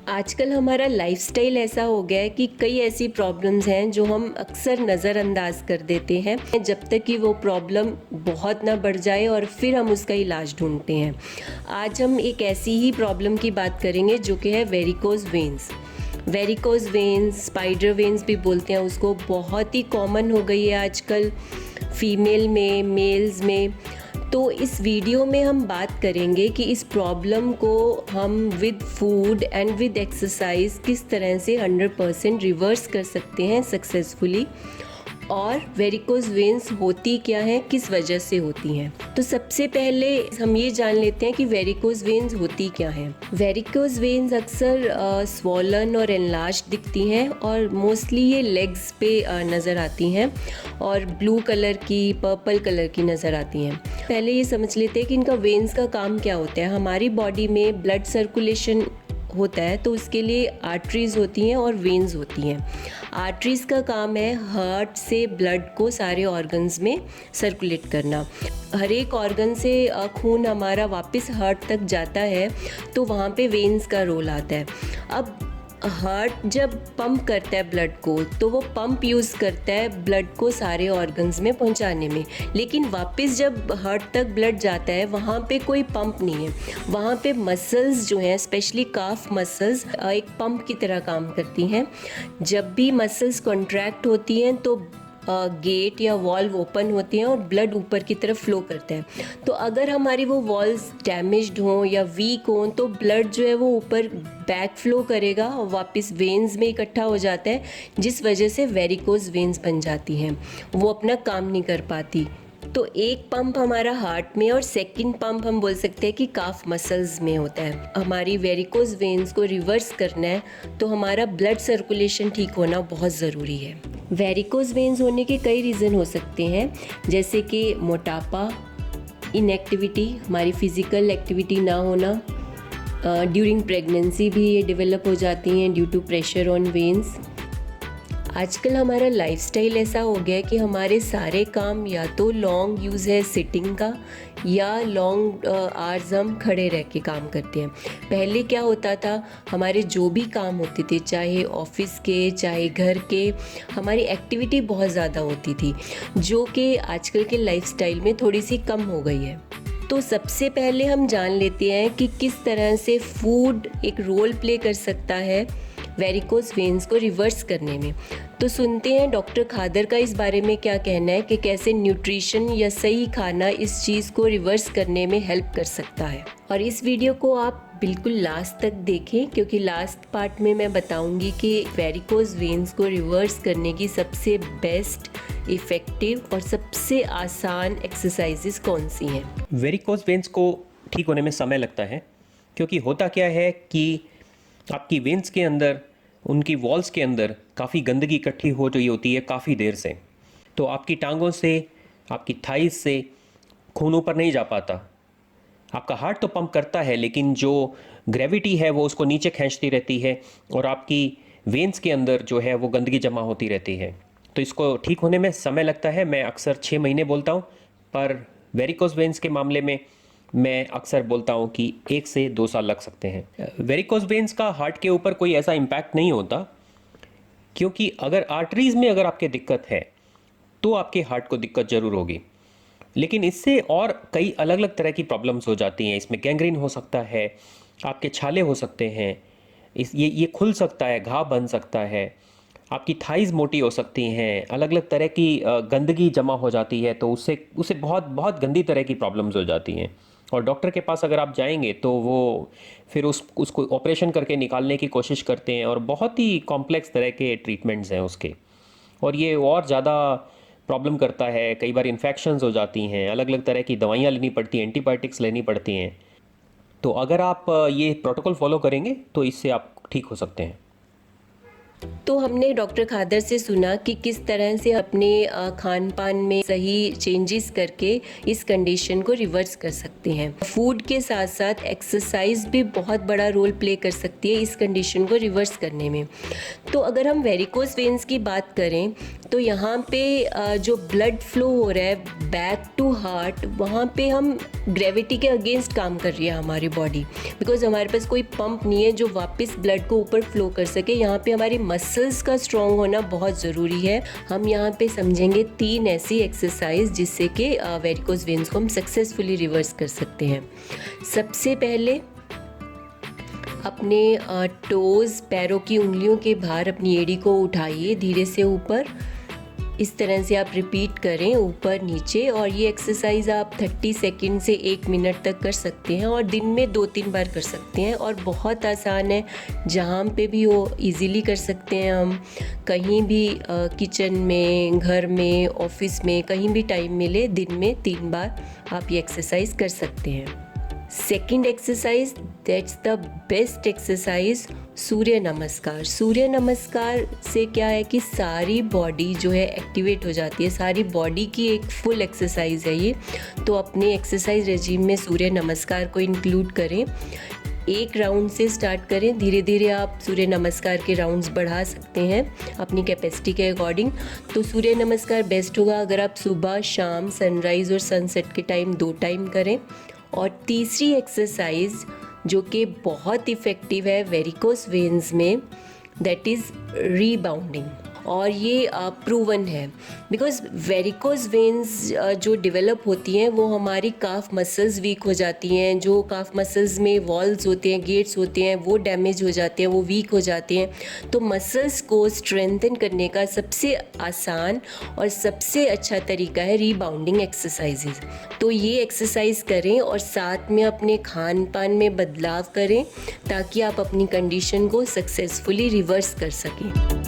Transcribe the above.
आजकल हमारा लाइफस्टाइल ऐसा हो गया है कि कई ऐसी प्रॉब्लम्स हैं जो हम अक्सर नज़रअंदाज कर देते हैं जब तक कि वो प्रॉब्लम बहुत ना बढ़ जाए और फिर हम उसका इलाज ढूंढते हैं। आज हम एक ऐसी ही प्रॉब्लम की बात करेंगे जो कि है varicose veins. Varicose veins, spider veins भी बोलते हैं उसको, बहुत ही कॉमन हो गई है आजकल फीमेल में, मेल्स में। तो इस वीडियो में हम बात करेंगे कि इस प्रॉब्लम को हम with food and with exercise किस तरह से 100% रिवर्स कर सकते हैं सक्सेसफुली, और वेरिकोज वेन्स होती क्या हैं, किस वजह से होती हैं। तो सबसे पहले हम ये जान लेते हैं कि वेरिकोज वेन्स होती क्या हैं। वेरिकोज वेन्स अक्सर स्वॉलन और एनलार्ज दिखती हैं और मोस्टली ये लेग्स पे नज़र आती हैं और ब्लू कलर की, पर्पल कलर की नज़र आती हैं। पहले ये समझ लेते हैं कि इनका वेन्स का काम क्या होता है। हमारी बॉडी में ब्लड सर्कुलेशन होता है तो उसके लिए आर्टरीज होती हैं और वेन्स होती हैं। आर्टरीज का काम है हार्ट से ब्लड को सारे ऑर्गन्स में सर्कुलेट करना। हर एक ऑर्गन से खून हमारा वापस हार्ट तक जाता है तो वहाँ पे वेन्स का रोल आता है। अब हार्ट जब पंप करता है ब्लड को तो वो पंप यूज़ करता है ब्लड को सारे ऑर्गन्स में पहुंचाने में, लेकिन वापस जब हार्ट तक ब्लड जाता है वहाँ पे कोई पंप नहीं है। वहाँ पे मसल्स जो हैं, स्पेशली काफ मसल्स, एक पंप की तरह काम करती हैं। जब भी मसल्स कॉन्ट्रैक्ट होती हैं तो गेट या वॉल्व ओपन होती हैं और ब्लड ऊपर की तरफ फ्लो करता है। तो अगर हमारी वो वॉल्व्स डैमेज्ड हों या वीक हों तो ब्लड जो है वो ऊपर बैक फ्लो करेगा और वापस वेन्स में इकट्ठा हो जाता है, जिस वजह से वेरिकोज वेन्स बन जाती हैं। वो अपना काम नहीं कर पाती। तो एक पंप हमारा हार्ट में और सेकंड पंप हम बोल सकते हैं कि काफ मसल्स में होता है। हमारी वेरिकोज वेन्स को रिवर्स करना है तो हमारा ब्लड सर्कुलेशन ठीक होना बहुत ज़रूरी है। वेरिकोज वेन्स होने के कई रीज़न हो सकते हैं, जैसे कि मोटापा, इनएक्टिविटी, हमारी फिज़िकल एक्टिविटी ना होना, ड्यूरिंग प्रेगनेंसी भी ये डेवलप हो जाती हैं due to pressure on veins. आजकल हमारा लाइफस्टाइल ऐसा हो गया है कि हमारे सारे काम या तो लॉन्ग यूज़ है सिटिंग का या लॉन्ग आवर्स हम खड़े रह के काम करते हैं। पहले क्या होता था, हमारे जो भी काम होते थे, चाहे ऑफिस के चाहे घर के, हमारी एक्टिविटी बहुत ज़्यादा होती थी, जो कि आजकल के लाइफस्टाइल में थोड़ी सी कम हो गई है। तो सबसे पहले हम जान लेते हैं कि किस तरह से फूड एक रोल प्ले कर सकता है वेरिकोज वेन्स को रिवर्स करने में। तो सुनते हैं डॉक्टर खादर का इस बारे में क्या कहना है कि कैसे न्यूट्रिशन या सही खाना इस चीज़ को रिवर्स करने में हेल्प कर सकता है। और इस वीडियो को आप बिल्कुल लास्ट तक देखें, क्योंकि लास्ट पार्ट में मैं बताऊंगी कि वेरिकोज वेन्स को रिवर्स करने की सबसे बेस्ट, इफ़ेक्टिव और सबसे आसान एक्सरसाइजेस कौन सी हैं। वेरिकोज वेन्स को ठीक होने में समय लगता है, क्योंकि होता क्या है कि आपकी वेन्स के अंदर, उनकी वॉल्स के अंदर काफ़ी गंदगी इकट्ठी हो रही होती है काफ़ी देर से। तो आपकी टांगों से, आपकी थाइज से खून ऊपर नहीं जा पाता। आपका हार्ट तो पंप करता है, लेकिन जो ग्रेविटी है वो उसको नीचे खींचती रहती है और आपकी वेन्स के अंदर जो है वो गंदगी जमा होती रहती है। तो इसको ठीक होने में समय लगता है। मैं अक्सर 6 महीने बोलता हूँ, पर वेरिकोज वेन्स के मामले में मैं अक्सर बोलता हूँ कि 1 से 2 साल लग सकते हैं। वेरिकोज वेन्स का हार्ट के ऊपर कोई ऐसा इम्पैक्ट नहीं होता, क्योंकि अगर आर्टरीज में अगर आपके दिक्कत है तो आपके हार्ट को दिक्कत ज़रूर होगी। लेकिन इससे और कई अलग अलग तरह की प्रॉब्लम्स हो जाती हैं। इसमें गैंग्रीन हो सकता है, आपके छाले हो सकते हैं, ये खुल सकता है, घाव बन सकता है, आपकी थाइज मोटी हो सकती हैं, अलग अलग तरह की गंदगी जमा हो जाती है। तो उससे उससे बहुत बहुत गंदी तरह की प्रॉब्लम्स हो जाती हैं। और डॉक्टर के पास अगर आप जाएंगे तो वो फिर उसको ऑपरेशन करके निकालने की कोशिश करते हैं और बहुत ही कॉम्प्लेक्स तरह के ट्रीटमेंट्स हैं उसके। और ये और ज़्यादा प्रॉब्लम करता है। कई बार इन्फेक्शंस हो जाती हैं, अलग अलग तरह की दवाइयाँ लेनी पड़ती हैं, एंटीबायोटिक्स लेनी पड़ती हैं। तो अगर आप ये प्रोटोकॉल फॉलो करेंगे तो इससे आप ठीक हो सकते हैं। तो हमने डॉक्टर खादर से सुना कि किस तरह से अपने खान पान में सही चेंजेस करके इस कंडीशन को रिवर्स कर सकते हैं। फूड के साथ साथ एक्सरसाइज भी बहुत बड़ा रोल प्ले कर सकती है इस कंडीशन को रिवर्स करने में। तो अगर हम वेरिकोस वेन्स की बात करें तो यहाँ पे जो ब्लड फ्लो हो रहा है बैक टू हार्ट, वहाँ पे हम ग्रेविटी के अगेंस्ट काम कर रही है हमारी बॉडी, बिकॉज हमारे पास कोई पंप नहीं है जो वापस ब्लड को ऊपर फ्लो कर सके। यहाँ पे हमारी मसल्स का स्ट्रॉन्ग होना बहुत ज़रूरी है। हम यहाँ पे समझेंगे 3 ऐसी एक्सरसाइज जिससे कि वेरिकोस वेन्स को हम सक्सेसफुली रिवर्स कर सकते हैं। सबसे पहले अपने टोज़, पैरों की उंगलियों के बाहर अपनी एड़ी को उठाइए धीरे से ऊपर। इस तरह से आप रिपीट करें ऊपर नीचे, और ये एक्सरसाइज आप 30 सेकंड से 1 मिनट तक कर सकते हैं और दिन में 2-3 बार कर सकते हैं। और बहुत आसान है, जहाँ पे भी हो इजीली कर सकते हैं हम। कहीं भी किचन में, घर में, ऑफिस में, कहीं भी टाइम मिले दिन में 3 बार आप ये एक्सरसाइज कर सकते हैं। Second exercise, that's the best exercise, Surya Namaskar. Surya नमस्कार से क्या है कि सारी बॉडी जो है एक्टिवेट हो जाती है, सारी बॉडी की एक फुल एक्सरसाइज है ये। तो अपने एक्सरसाइज रेजिम में सूर्य नमस्कार को इंक्लूड करें। 1 राउंड से स्टार्ट करें, धीरे धीरे आप सूर्य नमस्कार के राउंड्स बढ़ा सकते हैं अपनी कैपेसिटी के अकॉर्डिंग। तो सूर्य नमस्कार बेस्ट होगा अगर आप सुबह, शाम, सनराइज़ और सनसेट के टाइम 2 टाइम करें। और तीसरी एक्सरसाइज जो कि बहुत इफ़ेक्टिव है वेरिकोस वेन्स में, दैट इज़ रीबाउंडिंग। और ये प्रूवन है, बिकॉज वेरिकोस वेन्स जो डेवलप होती हैं वो हमारी काफ मसल्स वीक हो जाती हैं। जो काफ मसल्स में वॉल्स होते हैं, गेट्स होते हैं, वो डैमेज हो जाते हैं, वो वीक हो जाते हैं। तो मसल्स को स्ट्रेंथन करने का सबसे आसान और सबसे अच्छा तरीका है रीबाउंडिंग एक्सरसाइजेज। तो ये एक्सरसाइज करें और साथ में अपने खान पान में बदलाव करें ताकि आप अपनी कंडीशन को सक्सेसफुली रिवर्स कर सकें।